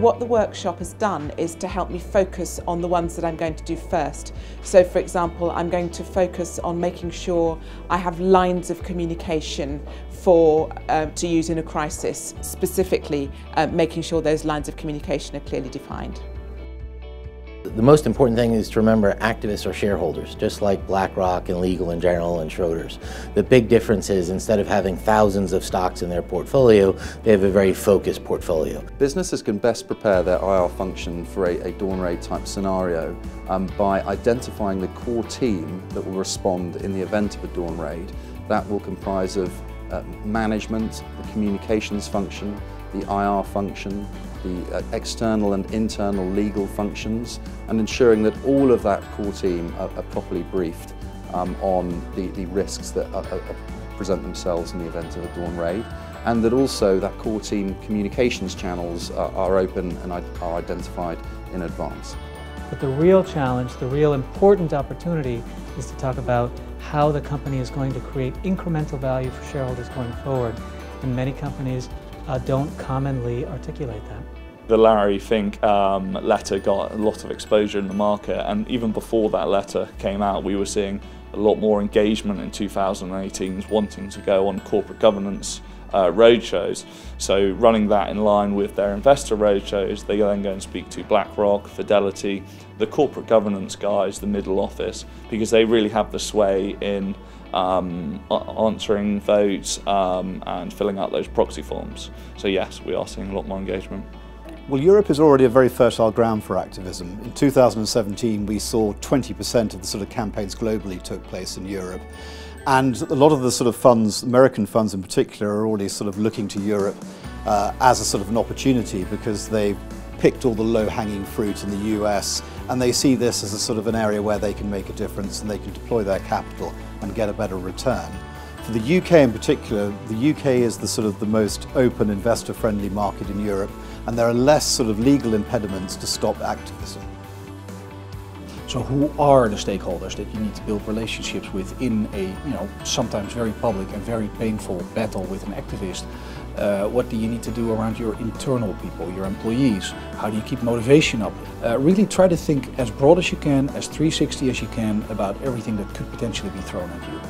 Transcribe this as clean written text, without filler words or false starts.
what the workshop has done is to help me focus on the ones that I'm going to do first. So for example, I'm going to focus on making sure I have lines of communication to use in a crisis, specifically making sure those lines of communication are clearly defined. The most important thing is to remember activists are shareholders, just like BlackRock and Legal & General and Schroders. The big difference is instead of having thousands of stocks in their portfolio, they have a very focused portfolio. Businesses can best prepare their IR function for a dawn raid type scenario by identifying the core team that will respond in the event of a dawn raid. That will comprise of management, the communications function, the IR function, the external and internal legal functions, and ensuring that all of that core team are properly briefed on the risks that present themselves in the event of a dawn raid, and that also that core team communications channels are open and are identified in advance. But the real challenge, the real important opportunity is to talk about how the company is going to create incremental value for shareholders going forward, and many companies don't commonly articulate that. The Larry Fink letter got a lot of exposure in the market, and even before that letter came out we were seeing a lot more engagement in 2018 wanting to go on corporate governance roadshows. So running that in line with their investor roadshows, they then go and speak to BlackRock, Fidelity, the corporate governance guys, the middle office, because they really have the sway in answering votes and filling out those proxy forms. So yes, we are seeing a lot more engagement. Well, Europe is already a very fertile ground for activism. In 2017 we saw 20% of the sort of campaigns globally took place in Europe. And a lot of the sort of funds, American funds in particular, are already sort of looking to Europe as a sort of an opportunity, because they've picked all the low-hanging fruit in the US, and they see this as a sort of an area where they can make a difference and they can deploy their capital and get a better return. For the UK in particular, the UK is the sort of the most open, investor-friendly market in Europe, and there are less sort of legal impediments to stop activism. So who are the stakeholders that you need to build relationships with in a, sometimes very public and very painful battle with an activist? What do you need to do around your internal people, your employees? How do you keep motivation up? Really try to think as broad as you can, as 360 as you can, about everything that could potentially be thrown at you.